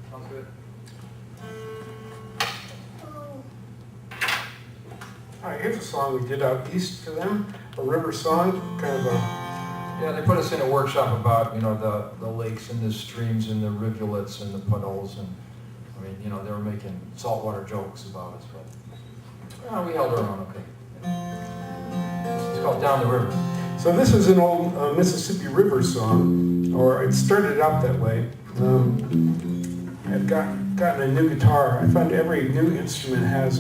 Sounds good. All right, here's a song we did out east for them, a river song, kind of a... Yeah, they put us in a workshop about, the lakes and the streams and the rivulets and the puddles, and, they were making saltwater jokes about us, but we held our own okay. It's called Down the River. So this is an old Mississippi River song, or it started out that way. I've gotten a new guitar. I find every new instrument has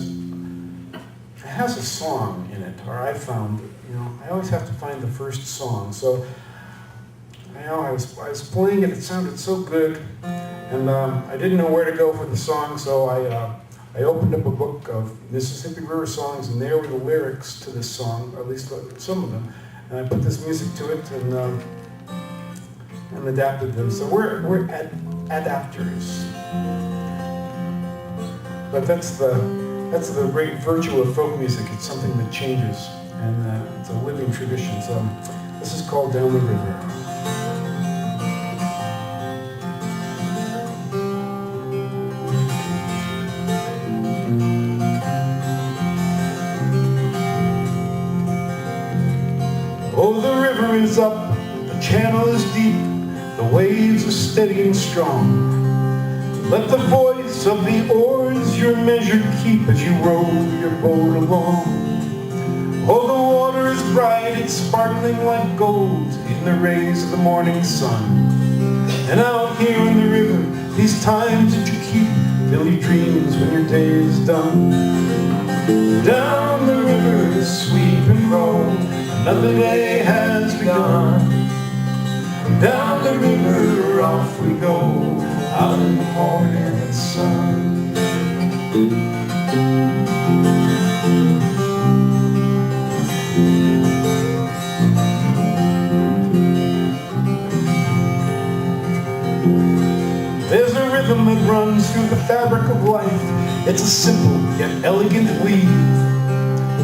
a song in it, or I found, I always have to find the first song. So I was playing it, it sounded so good, and I didn't know where to go for the song, so I opened up a book of Mississippi River songs, and there were the lyrics to this song, or at least some of them, and I put this music to it and adapted them. So we're adapters, but that's the great virtue of folk music. It's something that changes, and it's a living tradition. So this is called Down the River. Oh, the river is up, the channel is deep, the waves are steady and strong. Let the voice of the oars your measure keep as you row your boat along. Oh, the water is bright, it's sparkling like gold in the rays of the morning sun. And out here in the river, these times that you keep, fill your dreams when your day is done. Down the river, sweep and roll, another day has begun. Down the river, off we go, out in the morning sun. There's a rhythm that runs through the fabric of life. It's a simple yet elegant weave.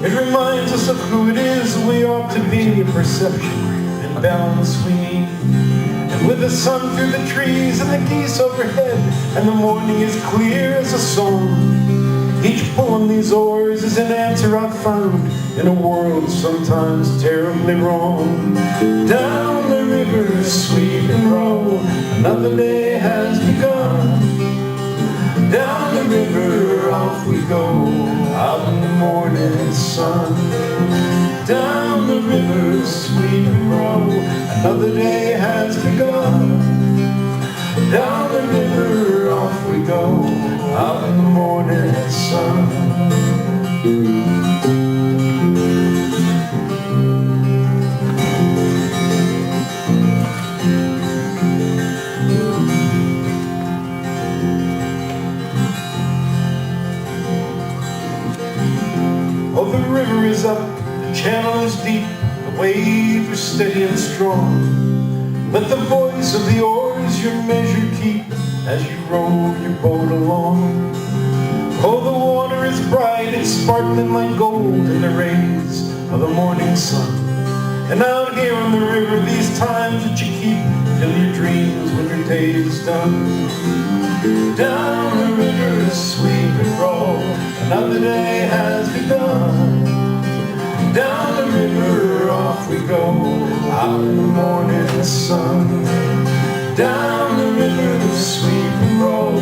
It reminds us of who it is we ought to be, a perception and balance we need. And with the sun through the trees and the geese overhead, and the morning is clear as a song, each pull on these oars is an answer I've found in a world sometimes terribly wrong. Down the river, sweep and roll, another day has begun. Down the river, off we go, out in the morning sun. Down the river, sweep and roll, another day has begun. Down the river, off we go, out in the morning sun. Oh, the river is up, the channel is deep, the waves are steady and strong. Let the voice of the oars your measure keep as you row your boat along. Oh, the water is bright, it's sparkling like gold in the rays of the morning sun. And out here on the river, these times that you keep, fill your dreams when your day is done. Down the river, sweep and roll, another day has begun. Down the river, off we go, out in the morning sun. Down the river, sweep and roll,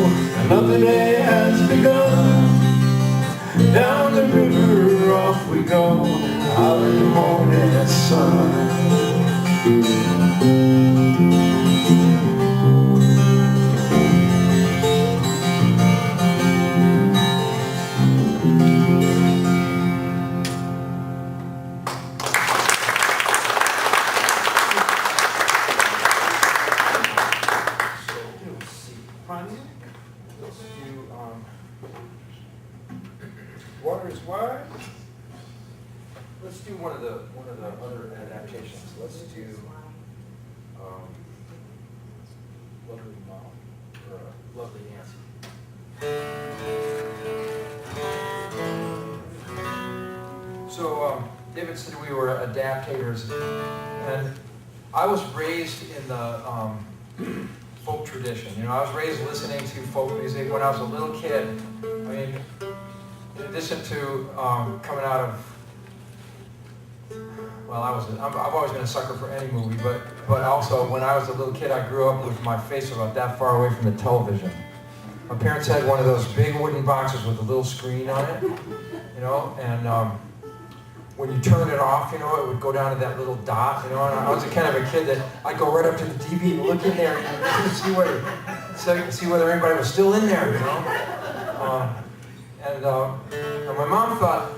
another day has begun. Down the river, off we go, out in the morning sun. Water is wide. Let's do one of the other adaptations. Let's do Lovely Mom or Lovely Nancy. So David said we were adaptators, and I was raised in the folk tradition. You know, I was raised listening to folk music when I was a little kid. I mean, in addition to coming out of, well, I've always been a sucker for any movie, but also when I was a little kid, I grew up with my face about that far away from the television. My parents had one of those big wooden boxes with a little screen on it, you know, and when you turned it off, you know, it would go down to that little dot, you know, and I was the kind of a kid that I'd go right up to the TV and look in there and see whether anybody was still in there, you know. And my mom thought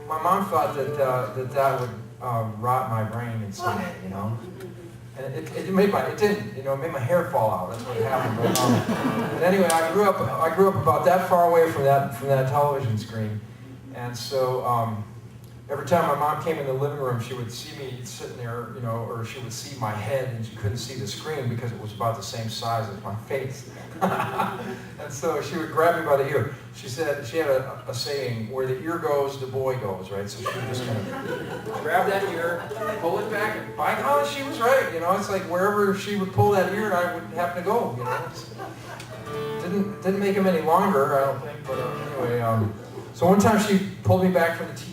that would rot my brain in some way, you know. And it didn't, you know, it made my hair fall out. That's what happened. But anyway, I grew up about that far away from that television screen, and so every time my mom came in the living room, she would see me sitting there, you know, or she would see my head, and she couldn't see the screen because it was about the same size as my face. And so she would grab me by the ear. She said she had a saying, "Where the ear goes, the boy goes," right? So she would just kind of grab that ear, pull it back, and by golly, she was right. You know, it's like wherever she would pull that ear, I would happen to go. You know, didn't make him any longer, I don't think. But anyway, so one time she pulled me back from the TV.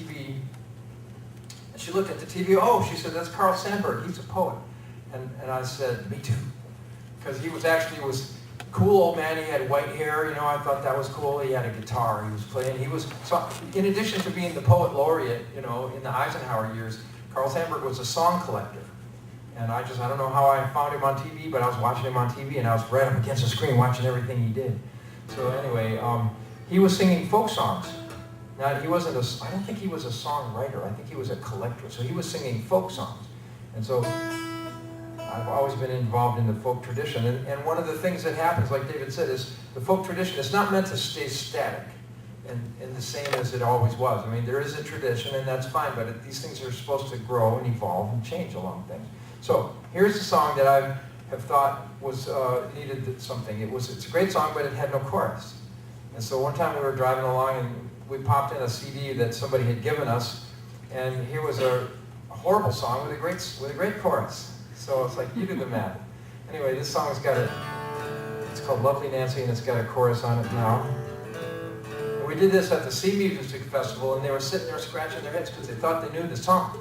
And she looked at the TV. Oh, she said, "That's Carl Sandburg. He's a poet." And I said, "Me too," because he was cool old man. He had white hair, you know. I thought that was cool. He had a guitar. He was playing. So in addition to being the poet laureate, you know, in the Eisenhower years, Carl Sandburg was a song collector. And I don't know how I found him on TV, but I was watching him on TV, and I was right up against the screen watching everything he did. So anyway, he was singing folk songs. Now I don't think he was a songwriter. I think he was a collector. So he was singing folk songs, and so I've always been involved in the folk tradition. And one of the things that happens, like David said, is the folk tradition is not meant to stay static and the same as it always was. I mean, there is a tradition, and that's fine, but these things are supposed to grow and evolve and change along things. So here's a song that I have thought was needed something. It's a great song, but it had no chorus. And so one time we were driving along, and we popped in a CD that somebody had given us, and here was a horrible song with a great chorus. So it's like, you do the math. Anyway, this song's it's called Lovely Nancy, and it's got a chorus on it now. And we did this at the Sea Music Festival, and they were sitting there scratching their heads because they thought they knew the song.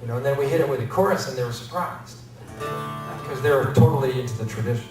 You know, and then we hit it with a chorus, and they were surprised because they were totally into the tradition.